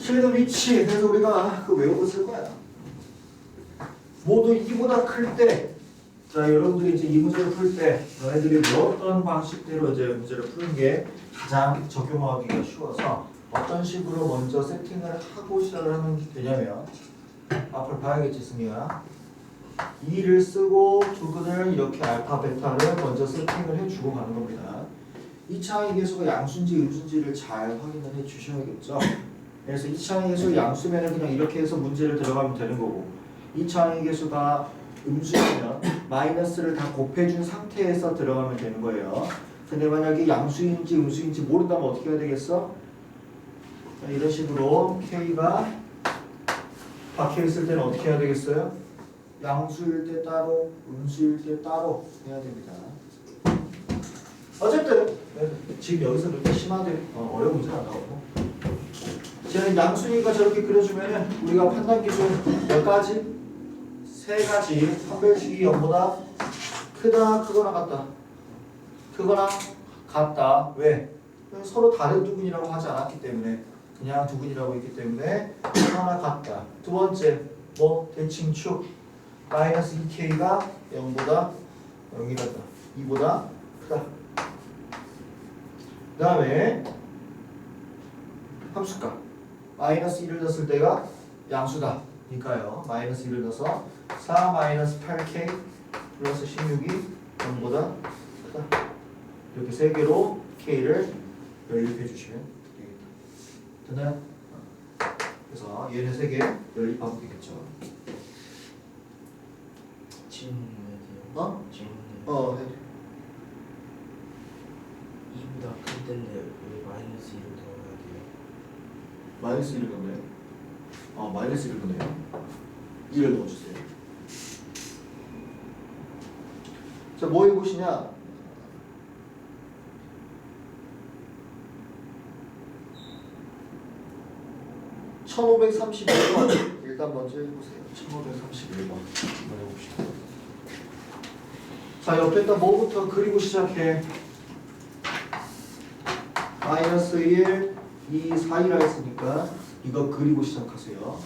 실드 위치. 그래서 우리가 그 외우고 쓸 거야. 모두 2보다 클 때. 자, 여러분들이 이제 이 문제를 풀 때 너희들이 어떤 방식대로 이제 문제를 푸는 게 가장 적용하기가 쉬워서 어떤 식으로 먼저 세팅을 하고 시작을 하면 되냐면 앞을 봐야겠지, 승희야. 2를 쓰고 두근을 이렇게 알파, 베타를 먼저 세팅을 해주고 가는 겁니다. 2차의 계수가 양수인지 음수인지를 잘 확인을 해 주셔야겠죠. 그래서 2차의 계수가 양수면 그냥 이렇게 해서 문제를 들어가면 되는 거고 2차의 계수가 음수면 마이너스를 다 곱해준 상태에서 들어가면 되는 거예요. 근데 만약에 양수인지 음수인지 모른다면 어떻게 해야 되겠어? 자, 이런 식으로 K가 박혀있을 때는 어떻게 해야 되겠어요? 양수일 때 따로, 음수일 때 따로 해야 됩니다. 어쨌든 지금 여기서 그렇게 심하게 어려운 문제는 안 나오고 쟤는 양수니까 저렇게 그려주면은 우리가 판단 기준 몇 가지? 세 가지. 판별식이 0보다 크다, 크거나 같다. 크거나 같다. 왜? 서로 다른 두근이라고 하지 않았기 때문에 그냥 두근이라고 했기 때문에 하나 같다. 두 번째 뭐 대칭축 마이너스 2K가 0보다 0이란다. 2보다 크다. 그 다음에 함수값 마이너스 1을 넣었을 때가 양수다. 니까요. 마이너스 1을 넣어서 4 마이너스 8K 플러스 16이 0보다 크다. 이렇게 세 개로 K를 연립해 주시면 되겠다. 됐나요? 그래서 얘네 세 개 연립하면 되겠죠. 질문해야 돼요. 어? 질문해. 해 돼. 2보다 큰 때인데 왜 마이너스 1을 넣어야 돼요? 마이너스 1을 넣네요. 마이너스 1을 넣네요. 2를 넣어주세요. 자, 뭐 해보시냐? (1531번) 일단 먼저 해보세요. 1531번 한번 해봅시다. 자, 옆에다 뭐부터 그리고 시작해? 마이너스 1, 2, 4이라 했으니까 이거 그리고 시작하세요.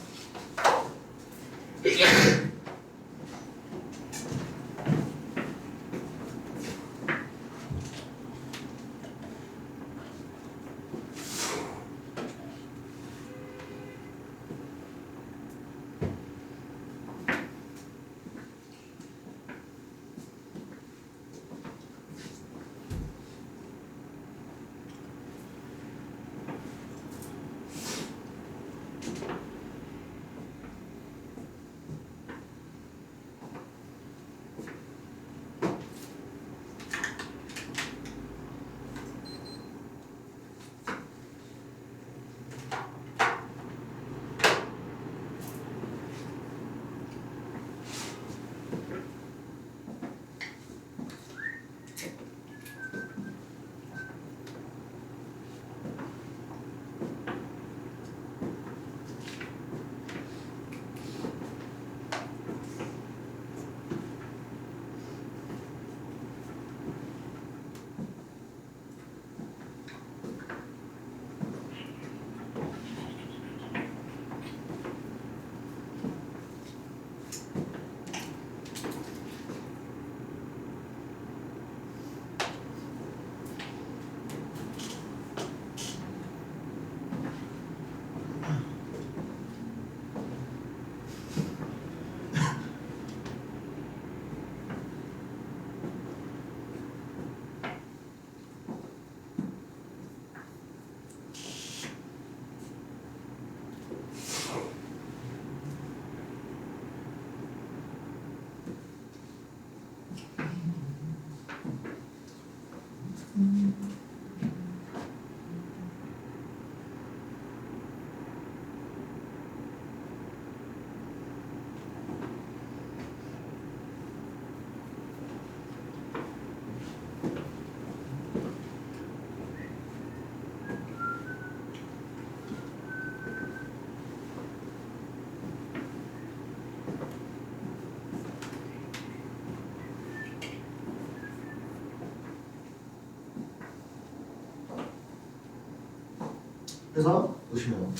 그래서 보시면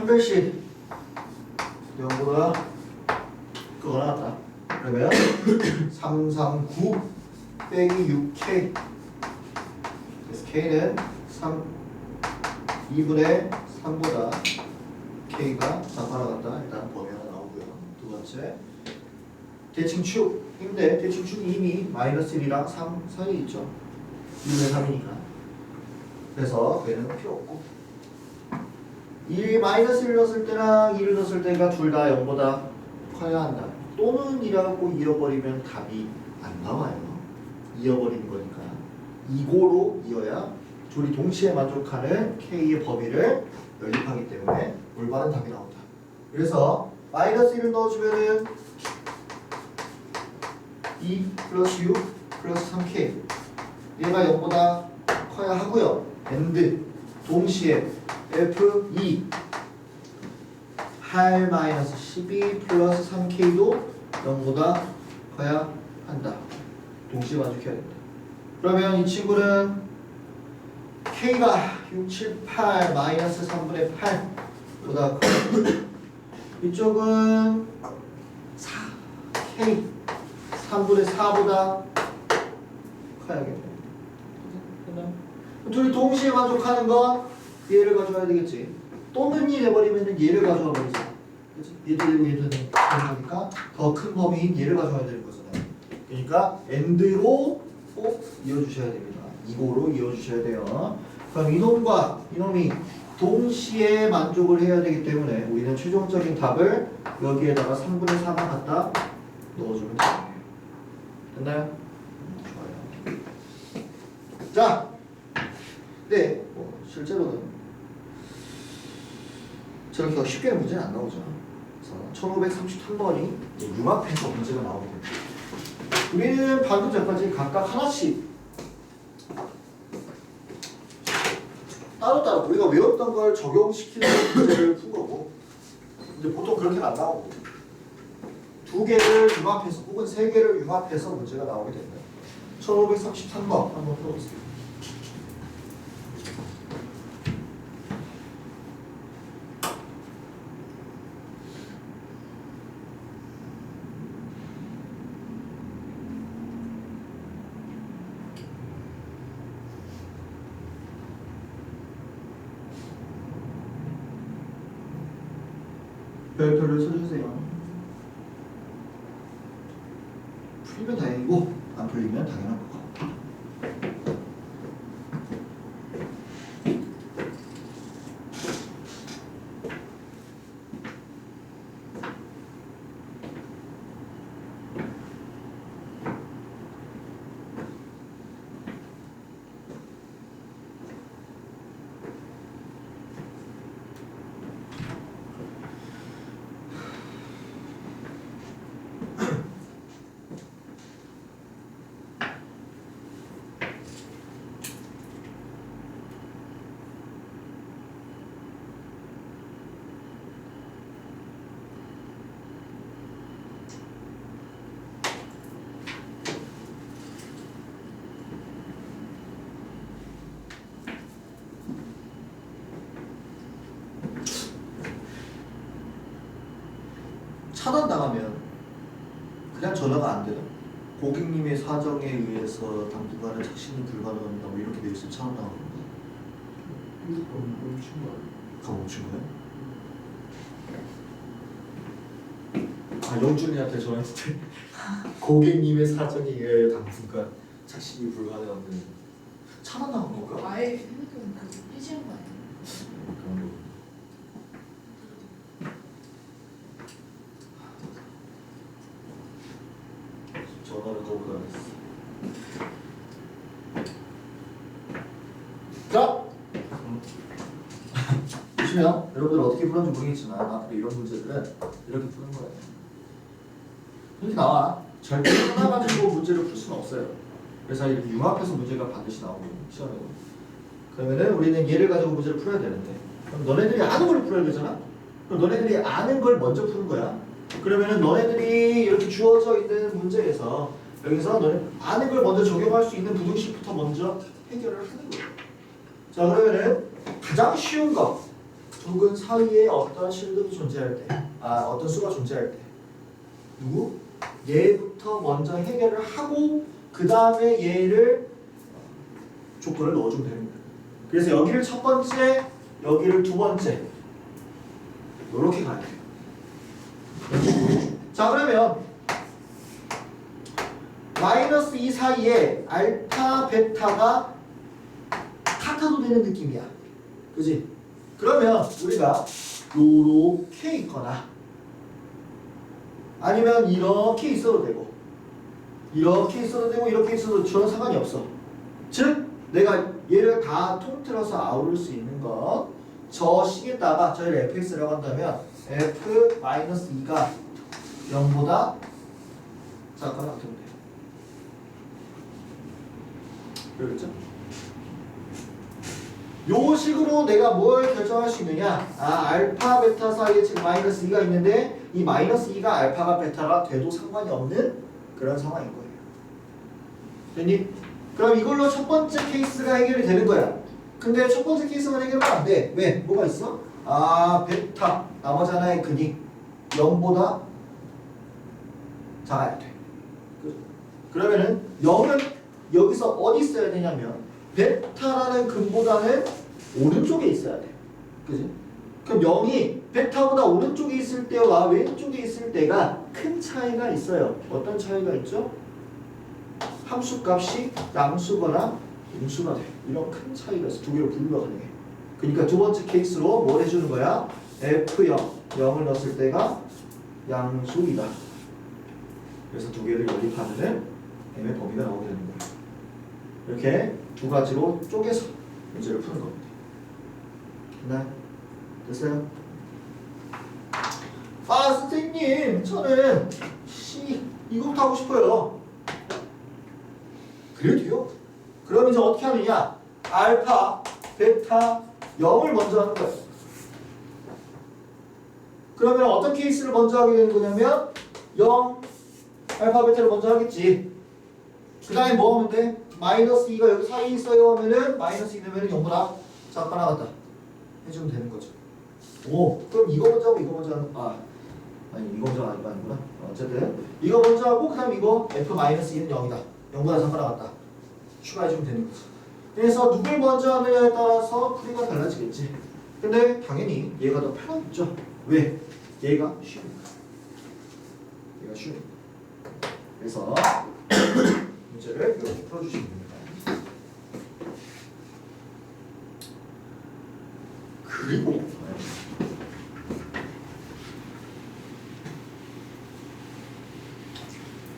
한별씨 0보다 그거 나왔다. 그러면 339 빼기 6K 그래서 K는 2분의 3보다 K가 작거나 같다. 일단 범위 하나 나오고요. 두 번째 대칭축인데 대칭축이 이미 마이너스 1이랑 3 사이에 있죠. 2분의 3이니까 그래서 얘는 필요 없고 1 마이너스 1 넣었을 때랑 2를 넣었을 때가 둘 다 0보다 커야 한다. 또는 2라고 이어버리면 답이 안 나와요. 이어버리는 거니까 2고로 이어야 둘이 동시에 만족하는 K의 범위를 연립하기 때문에 올바른 답이 나온다. 그래서 마이너스 1을 넣어주면은 2 플러스 6 플러스 3K 얘가 0보다 커야 하고요. and 동시에 F2 8 마이너스 12 플러스 3K도 0보다 커야 한다. 동시에 만족해야 된다. 그러면 이 친구는 K가 6, 7, 8 마이너스 3분의 8보다 커요. 이쪽은 4K 3분의 4보다 커야겠네. 둘이 동시에 만족하는 건 얘를 가져와야 되겠지. 또는 이 내버리면 얘를 가져와 버리지. 그렇지? 얘도 되고 얘도 되는 거니까 더 큰 범위인 얘를 가져와야 되는 거잖아요. 그러니까 and로 꼭 이어주셔야 됩니다. 이고로 이어주셔야 돼요. 그럼 이놈과 이놈이 동시에 만족을 해야 되기 때문에 우리는 최종적인 답을 여기에다가 3분의 4만 갖다 넣어주면 돼요. 됐나요? 좋아요. 자, 네, 실제로는 저렇게 쉽게는 문제는 안 나오죠. 그래서 1533번이 융합해서 문제가 나오게 됩니다. 우리는 방금 전까지 각각 하나씩 따로따로 우리가 외웠던 걸 적용시키는 문제를 푼 거고, 근데 보통 그렇게는 안 나오고 두 개를 융합해서 혹은 세 개를 융합해서 문제가 나오게 됩니다. 1533번 한번 풀어보세요. 별표를 써주세요. 풀리면 다행이고 안 풀리면 당연한 거고. 차단당하면 그냥 전화가 안 되나? 고객님의 사정에 의해서 당분간은 착신이 불가능합니다. 뭐 이렇게 돼 있으면 차단당하는 건가? 멈춘 거 다 멈춘 거야? 아, 영준이한테 전화했을 때 고객님의 사정에 의해 당분간 착신이 불가능한데 차단당한 건가? 아예 핸드폰 그 삐지는 거 아니에요? 그런 거. 전화를 거부도 안 했어. 자! 보시면 여러분들 어떻게 풀었는지 모르겠지만 앞으로 이런 문제들은 이렇게 푸는 거예요. 이렇게 나와. 절대 하나 가지고 문제를 풀 수는 없어요. 그래서 이렇게 융합해서 문제가 반드시 나오고 시험에. 그러면은 우리는 얘를 가지고 문제를 풀어야 되는데 그럼 너네들이 아는 걸 풀어야 되잖아? 그럼 너네들이 아는 걸 먼저 푸는 거야. 그러면은 너네들이 이렇게 주어져 있는 문제에서 여기서 너네 아는 걸 먼저 적용할 수 있는 부등식부터 먼저 해결을 하는 거예요. 자, 그러면은 가장 쉬운 거 두 근 사이에 어떤 실근이 존재할 때, 어떤 수가 존재할 때, 누구? 얘부터 먼저 해결을 하고 그 다음에 얘를 조건을 넣어주면 되는 거예요. 그래서 여기를 첫 번째, 여기를 두 번째, 이렇게 가야 돼요. 자, 그러면 마이너스 2 사이에 알파, 베타가 같아도 되는 느낌이야. 그지? 그러면 우리가 요렇게 있거나 아니면 이렇게 있어도 되고 이렇게 있어도 되고 이렇게 있어도 저는 상관이 없어. 즉 내가 얘를 다 통틀어서 아우를 수 있는 건 저 식에다가 저희를 fx라고 한다면 f-2가 0보다 작거나 같으면 돼요. 그렇겠죠? 요 식으로 내가 뭘 결정할 수 있느냐? 알파, 베타 사이에 지금 마이너스 2가 있는데 이 마이너스 2가 알파가 베타가 돼도 상관이 없는 그런 상황인 거예요. 됐니? 그럼 이걸로 첫 번째 케이스가 해결이 되는 거야. 근데 첫 번째 케이스만 해결하면 안 돼. 왜? 뭐가 있어? 베타 나머지 하나의 근이 0보다 작아야 돼. 그러면은 0은 여기서 어디 있어야 되냐면 베타라는 근보다는 오른쪽에 있어야 돼. 그지? 그럼 0이 베타보다 오른쪽에 있을 때와 왼쪽에 있을 때가 큰 차이가 있어요. 어떤 차이가 있죠? 함수값이 양수거나 음수가 돼. 이런 큰 차이가 있어. 두 개로 분류가 가능해. 그러니까 두 번째 케이스로 뭘 해주는 거야? F0, 0을 넣었을 때가 양수이다. 그래서 두 개를 연립하면은 M의 범위가 나오게 되는 거야. 이렇게 두 가지로 쪼개서 문제를 푸는 겁니다. 네, 됐어요? 선생님, 저는 이거부터 하고 싶어요. 그래도요? 그럼 이제 어떻게 하느냐? 알파, 베타, 0을 먼저 하는 거예요. 그러면 어떤 케이스를 먼저 하게 되는 거냐면 0, 알파, 베타를 먼저 하겠지. 그 다음에 뭐 하면 돼? 마이너스 2가 여기 사이에 있어요 하면은 마이너스 2 되면은 0보다 작거나 같다 해주면 되는 거죠. 오, 그럼 이거 먼저 하고 이거 먼저 하는 아니 이거 먼저 하는 거 아니구나. 어쨌든 이거 먼저 하고 그 다음 이거 f-2는 0이다. 0보다 작거나 같다. 추가해주면 되는 거지. 그래서 누굴 먼저 하느냐에 따라서 풀이가 달라지겠지. 근데 당연히 얘가 더 편하겠죠. 왜? 얘가 쉬우니까. 얘가 쉬우니까. 그래서 문제를 이렇게 풀어주시면 됩니다. 그리고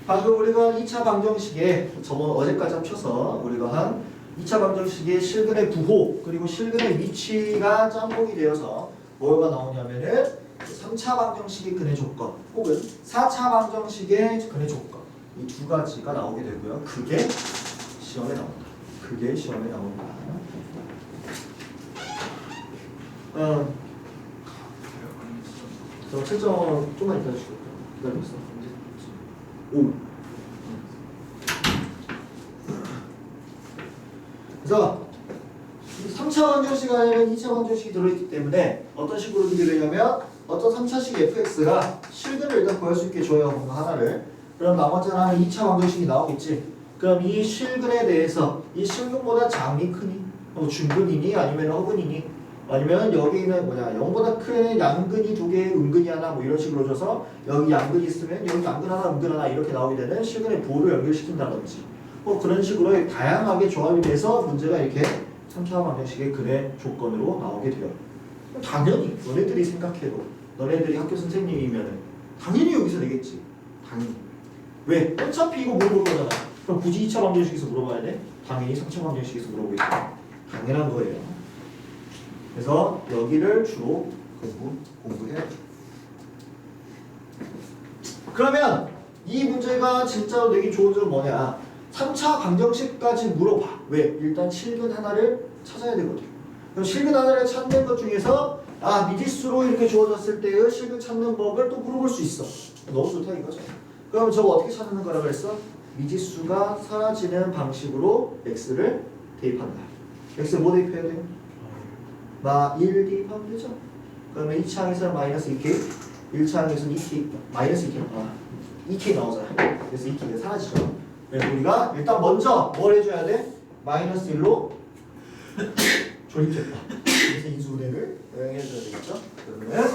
방금 우리가 2차 방정식에 어제까지 합쳐서 우리가 한 2차 방정식의 실근의 부호 그리고 실근의 위치가 짬뽕이 되어서 뭐가 나오냐면은 3차 방정식의 근의 조건 혹은 4차 방정식의 근의 조건 이 두 가지가 나오게 되고요. 그게 시험에 나온다. 그게 시험에 나온다. 저 채점 좀만 이따 주시겠다. 기다리겠어. 오. 그래서 3차 방정식이 아니면 2차 방정식이 들어있기 때문에 어떤 식으로 주게 되냐면 어떤 3차식 fx가 실근을 일단 구할 수 있게 줘요. 뭔가 하나를. 그럼 나머지 하나는 2차 방정식이 나오겠지. 그럼 이 실근에 대해서 이 실근보다 작니 크니? 중근이니 아니면 허근이니? 아니면 여기는 0보다 큰 양근이 두 개, 음근이 하나 뭐 이런 식으로 줘서 여기 양근이 있으면 여기 양근 하나, 음근 하나 이렇게 나오게 되는 실근의 부호를 연결시킨다든지 그런 식으로 다양하게 조합이 돼서 문제가 이렇게 3차 방정식의 근의 조건으로 나오게 돼요. 당연히 너네들이 생각해도 너네들이 학교 선생님이면 당연히 여기서 내겠지. 당연히. 왜? 어차피 이거 물어볼 거잖아. 그럼 굳이 2차 방정식에서 물어봐야 돼? 당연히 3차 방정식에서 물어보겠지. 당연한 거예요. 그래서 여기를 주로 공부해야 돼. 그러면 이 문제가 진짜로 내기 좋은 점은 뭐냐? 3차 방정식까지 물어봐. 왜? 일단 실근 하나를 찾아야 되거든. 그럼 실근 하나를 찾는 것 중에서 미지수로 이렇게 주어졌을 때의 실근 찾는 법을 또 물어볼 수 있어. 너무 좋다 이거죠. 그럼 저거 어떻게 찾는 거라고 그랬어? 미지수가 사라지는 방식으로 x를 대입한다. x 뭐 대입해야 돼요? 1 대입하면 되죠. 그러면 2차 항에서는 마이너스 2k, 1차 항에서는 2k, 마이너스 2k, 2k 나오잖아. 그래서 2k가 사라지죠. 그래서 우리가 일단 먼저 뭘 해줘야 돼? 마이너스 1로 조립했다. 그래서 인수분해를 해줘야 되겠죠. 그러면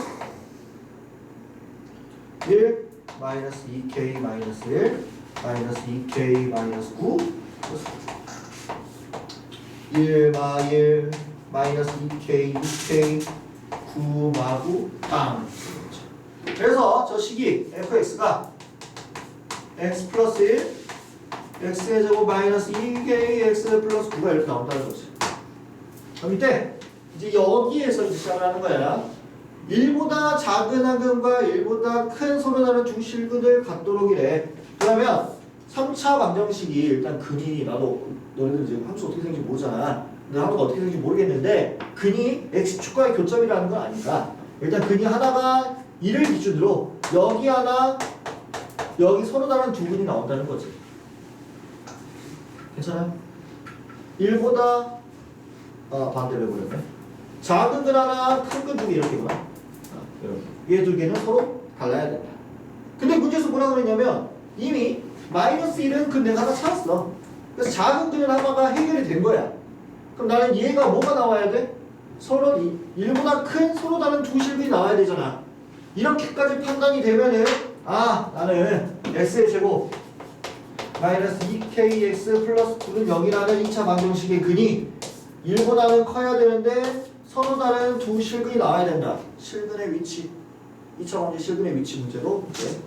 1 마이너스 2k 마이너스 1 마이너스 2k 마이너스 9 1 마 1 마이너스 2k 6k 9 마 9 빵. 그래서 저 식이 fx가 x 플러스 1 x의 제곱 마이너스 2k x 플러스 9가 이렇게 나온다는 거지. 그럼 이때 이제 여기에서 이제 시작을 하는 거야. 1보다 작은 항근과 1보다 큰 서로 다른 두 실근을 갖도록 이래. 그러면 3차 방정식이 일단 근이 나도 너희들 지금 함수 어떻게 생긴지 모르잖아. 근데 함수가 어떻게 생긴지 모르겠는데 근이 x축과의 교점이라는 건 아니까 일단 근이 하나가 1을 기준으로 여기 하나 여기 서로 다른 두 근이 나온다는 거지. 괜찮아요? 1보다 반대로 해버렸네. 작은 근 하나 큰 근 두 개 이렇게구나. 이렇게. 얘 두 개는 서로 달라야 된다. 근데 문제에서 뭐라 그랬냐면 이미 마이너스 1은 근 내가 하나 찾았어. 그래서 작은 근은 하나가 해결이 된 거야. 그럼 나는 얘가 뭐가 나와야 돼? 서로 1보다 큰 서로 다른 두 실근이 나와야 되잖아. 이렇게까지 판단이 되면은 나는 x의 제곱 마이너스 2kx 플러스 9는 0이라는 2차 방정식의 근이 1보다는 커야 되는데 서로 다른 두 실근이 나와야 된다. 실근의 위치 2차 방정식 실근의 위치 문제로 이제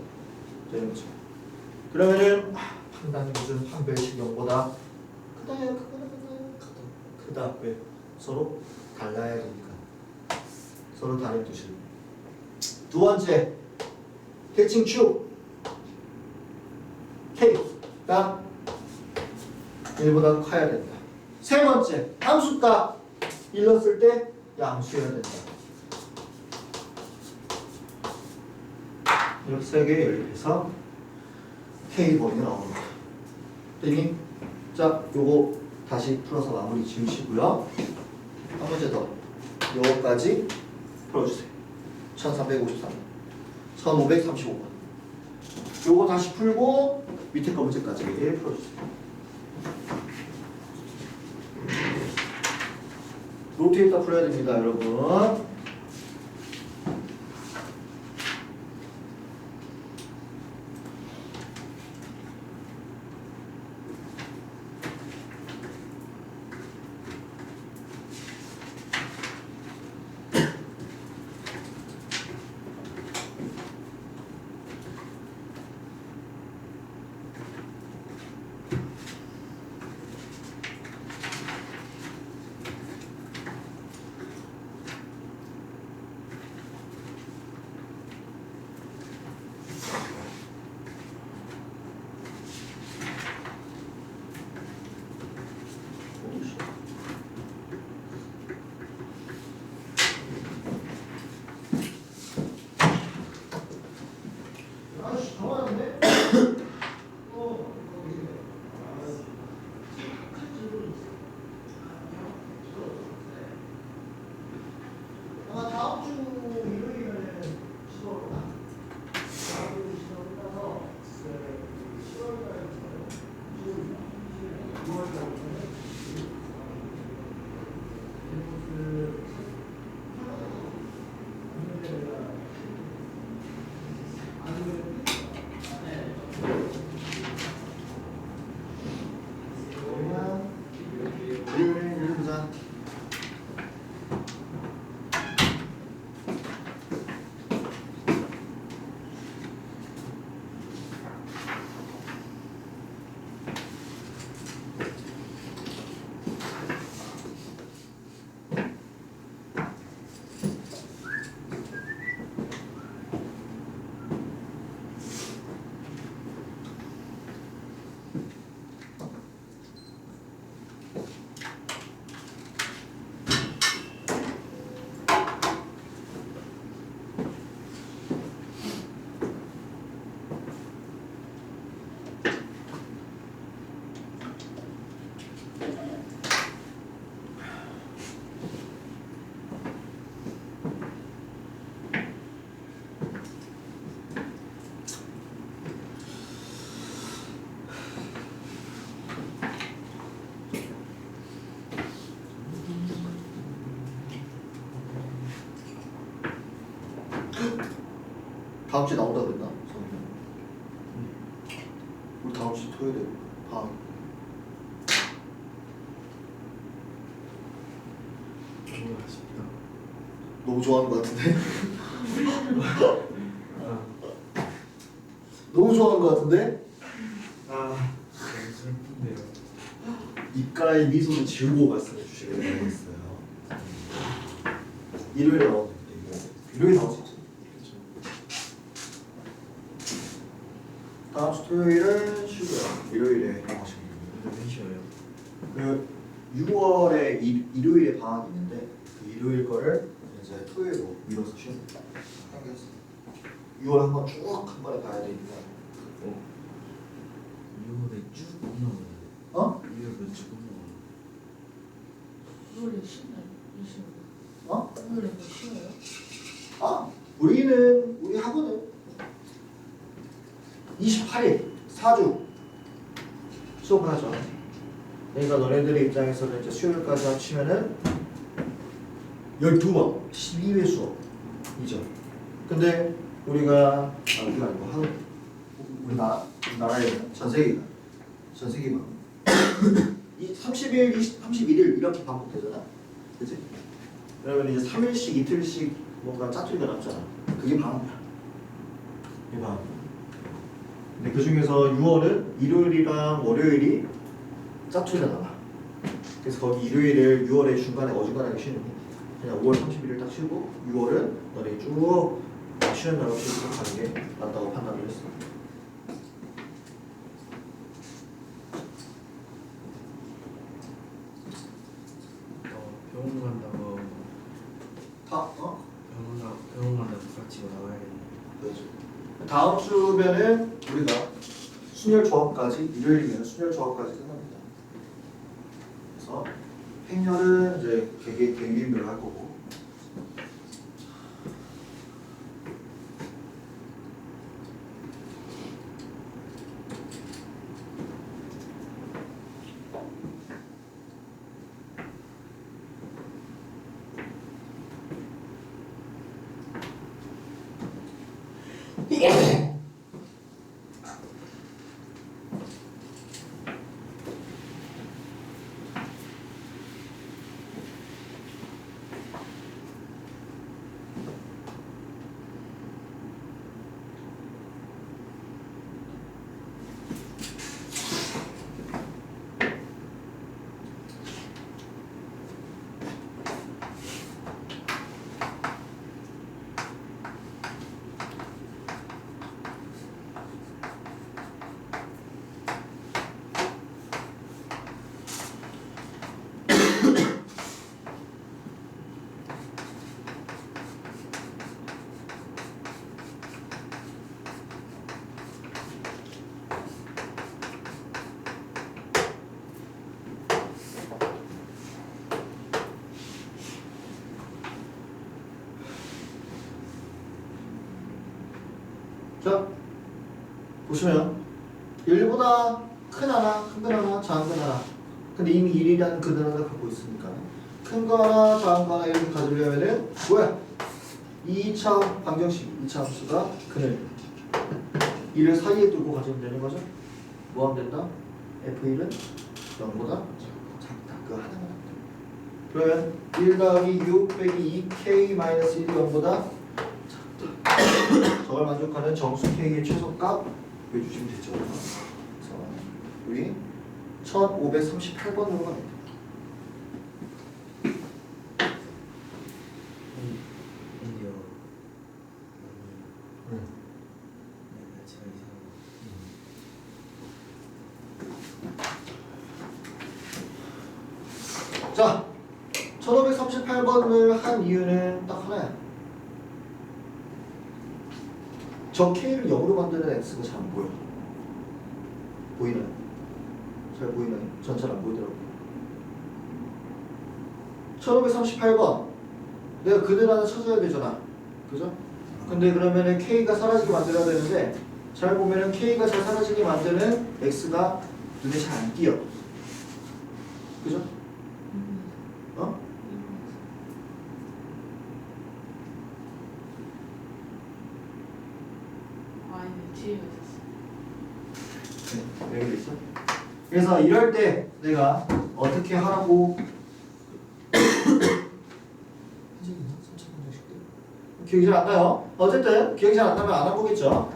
되는 거죠. 그러면은 판단이 무슨 판별식 0보다 크다요 크다. 왜? 서로 달라야 되니까. 서로 다른 두 실근. 두 번째 대칭축 K가 1보다 커야 된다. 세 번째 함수가 일렀을 때 양수여야 된다. 이렇게 세 개 연립해서 K번이 나오는 거야. 됐니? 자, 요거 다시 풀어서 마무리 지으시고요. 한 문제 더. 요거까지 풀어주세요. 1353, 1535번. 요거 다시 풀고 밑에 거 문제까지 풀어주세요. 노트에다 풀어야 됩니다, 여러분. 다음 주에 나온다 그랬나? 우리 다음 주 토요일에 방학. 너무 아쉽다. 너무 좋아하는 것 같은데? 너무 좋아하는 것 같은데? 너무 슬픈데요. 입가에 미소를 지우고 말씀해 주시길 바라겠어요. 일요일에 나오는데 일요일에 나올 수 있죠. 다음 주 토요일은 쉬고요. 일요일에 나오시면 왜 쉬어요? 그 6월에 일요일에 방학이 있는데 그 일요일 거를 이제 토요일로 미뤄서 쉬는 거예요. 6월 한번 쭉 한 번에 가야 되니까. 6월에 쭉 끝나고. 어? 6월에 쭉 끝나고. 6월에 쉬나요? 어? 6월에 뭐 쉬어요? 아, 우리 학원은 28일 4주 수업을 하죠. 그러니까 너네들의 입장에서는 이제 수요일까지 합치면은 12번 12회 수업이죠. 근데 우리가 우리가 아니고 우리나라에 전 세계가 이 30일, 31일 이렇게 반복되잖아. 그치? 그러면 이제 3일씩 이틀씩 뭔가 짜투리가 남잖아. 그게 방학이야. 이게 방학. 근데 그 중에서 6월은 일요일이랑 월요일이 짜투리가 남아. 그래서 거기 일요일을 6월에 중간에 어중간하게 쉬는 거. 그냥 5월 30일을 딱 쉬고 6월은 너네 쭉 쉬는 날 없이 쭉 가는 게 낫다고 판단을 했어. 병원 간다고. 병원 간다고 같이 나와야겠네. 그렇죠. 다음 주면은 우리가 순혈 조합까지 일요일이면 순혈 조합까지 끝납니다. 그래서 행렬은 이제 개개인별로 할 거고. 자, 보시면 1보다 큰 하나, 큰 거 하나, 작은 거 하나. 근데 이미 1이라는 근을 하나 갖고 있으니까 큰 거 하나, 작은 거 하나 이렇게 가지려면은 뭐야? 2차 방정식, 2차 함수가 근을 1을 사이에 두고 가지면 되는 거죠? 뭐 하면 된다? F1은 0보다 작다. 그거 하나만 하면 돼. 그러면 1 더하기 6 빼기 2K 마이너스 1이 0보다 저걸 만족하는 정수 K의 최소값 구해주시면 되죠. 그래서 우리 1538번으로 갑니다. 근데요. 응. 제가 이상한. 자, 1538번을 한 이유는 딱 하나야. 저 K를 0으로 만드는 X가 잘 안 보여. 보이나요? 잘 보이나요? 전 잘 안 보이더라고요. 1538번 내가 그들 하나 찾아야 되잖아. 그죠? 근데 그러면은 K가 사라지게 만들어야 되는데 잘 보면은 K가 잘 사라지게 만드는 X가 눈에 잘 안 띄어. 그죠? 어? 뒤에가 있었어. 네, 여기 있어. 그래서 이럴 때 내가 어떻게 하라고 기억이 잘 안 나요. 어쨌든 기억이 잘 안 나면 안 해보겠죠.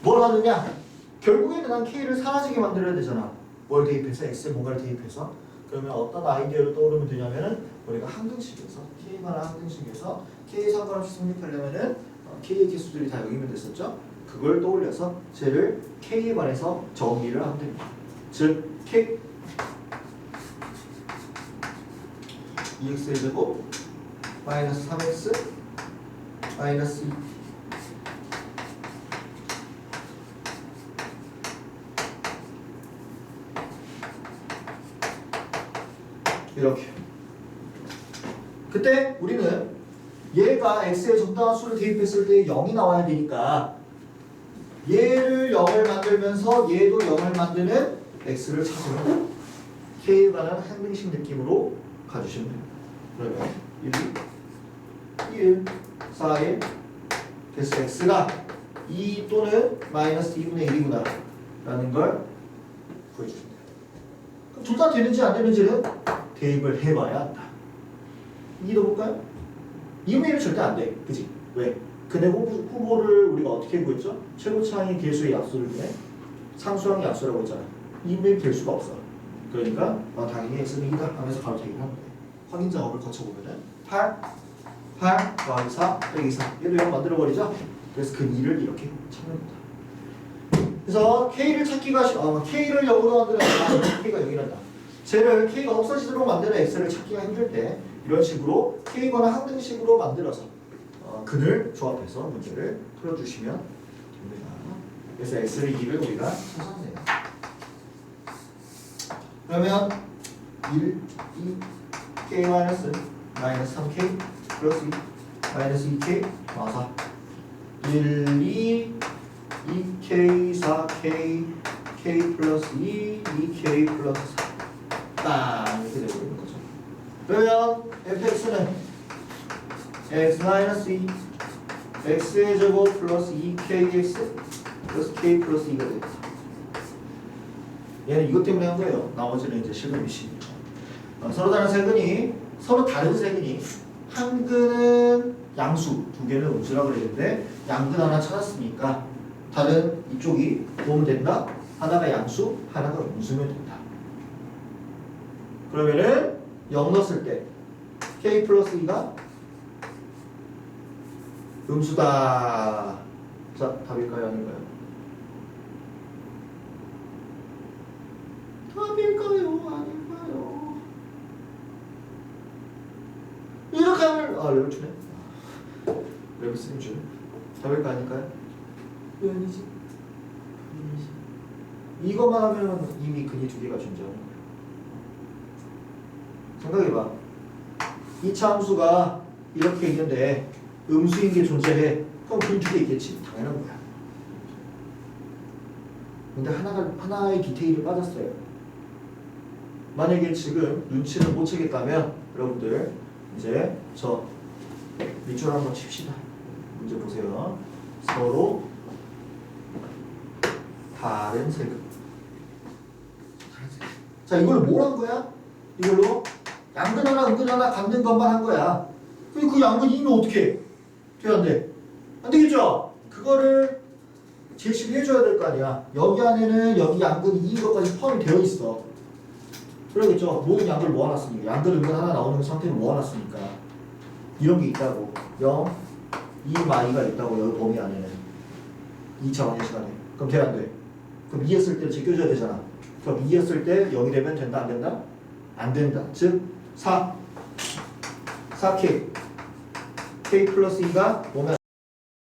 뭘 하느냐? 결국에는 난 K를 사라지게 만들어야 되잖아. 뭘 대입해서 X에 뭔가를 대입해서. 그러면 어떤 아이디어로 떠오르면 되냐면은 우리가 항등식에서 K만 항등식에서 K 상관없이 성립하려면은 K의 개수들이 다 여기면 됐었죠. 그걸 떠올려서 쟤를 K에 관해서 정리를 하면 됩니다. 즉 K 2x의 제곱 마이너스 3x 마이너스 2 이렇게. 그때 우리는 얘가 x에 적당한 수를 대입했을 때 0이 나와야 되니까 얘를 0을 만들면서 얘도 0을 만드는 x를 찾으면 k에 관한 항등식 느낌으로 가주시면 됩니다. 그러면 1, 4, 1 그래서 x가 2 또는 마이너스 2분의 1이구나 라는 걸 구해주시면 돼요. 그럼 둘 다 되는지 안 되는지는 대입을 해봐야 한다. 이기도 볼까요? 2분의 1은 절대 안 돼. 그치? 왜? 근데 후보를 우리가 어떻게 구했죠? 최고차항의 개수의 약수를 구해 상수항의 약수라고 했잖아. 2분의 1 될 수가 없어. 그러니까 당연히 x는 2다 하면서 바로 대입을 하면 돼. 확인 작업을 거쳐보면은 8 더하기 4 빼기 4 얘도 0 만들어버리죠? 그래서 그 2를 이렇게 찾는다. 그래서 K를 찾기가 K를 0으로 만드는 K가 0이란다. 쟤를 K가 없어지도록 만드는 X를 찾기가 힘들 때 이런 식으로 K거나 항등식으로 만들어서 근을 조합해서 문제를 풀어주시면 됩니다. 그래서 X를 2를 우리가 찾았네요. 그러면 1, 2, K 마이너스 3K 플러스 2 마이너스 2K 마사 1, 2, 2K, 4K, K 플러스 2, 2K 플러스 4 딱 이렇게 되고 있는 거죠. 그러면 fx는 x 마이너스 2 x의 제곱 플러스 2kx 플러스 k 플러스 2가 되겠다. 얘는 이것 때문에 한 거예요. 나머지는 이제 실험이십니다. 서로 다른 세근이 한 근은 양수, 두 개는 음수라고 그랬는데 양근 하나 찾았으니까 다른 이쪽이 보면 된다. 하나가 양수, 하나가 음수면 된다. 그러면은 0 넣었을 때 k 플러스 2가 음수다. 자, 답일까요? 아닌가요? 답일까요? 아닌가요? 이렇게 하면 레벨 2네. 레벨 3 줄. 답일까 아닐까요? 왜 아니지? 이것만 하면 이미 근이 두 개가 존재하는 거예요. 생각해봐. 이차 함수가 이렇게 있는데 음수인 게 존재해. 그럼 근 두 개 있겠지. 당연한 거야. 근데 하나의 디테일이 빠졌어요. 만약에 지금 눈치를 못 채겠다면 여러분들 이제 저 밑줄 한번 칩시다. 문제 보세요. 서로 다른 세금. 자, 이걸로 뭘 한 거야? 이걸로 양근 하나, 음근 하나 갖는 것만 한 거야. 그 양근이 있면 어떻게 돼? 안 돼? 안 되겠죠? 그거를 제시를 해줘야 될 거 아니야. 여기 안에는 여기 양근이 이 것까지 포함이 되어 있어. 그러겠죠? 모든 양근을 모아놨으니까. 양근, 음근 하나 나오는 상태로 모아놨으니까. 이런 게 있다고. 0, 2, 마이가 있다고, 여기 범위 안에는. 2차 원의 시간에. 그럼 돼, 안 돼? 그럼 2였을 때 제껴줘야 되잖아. 그럼 2였을 때 0이 되면 된다, 안 된다? 안 된다. 즉, 4K. K 플러스 2가 뭐면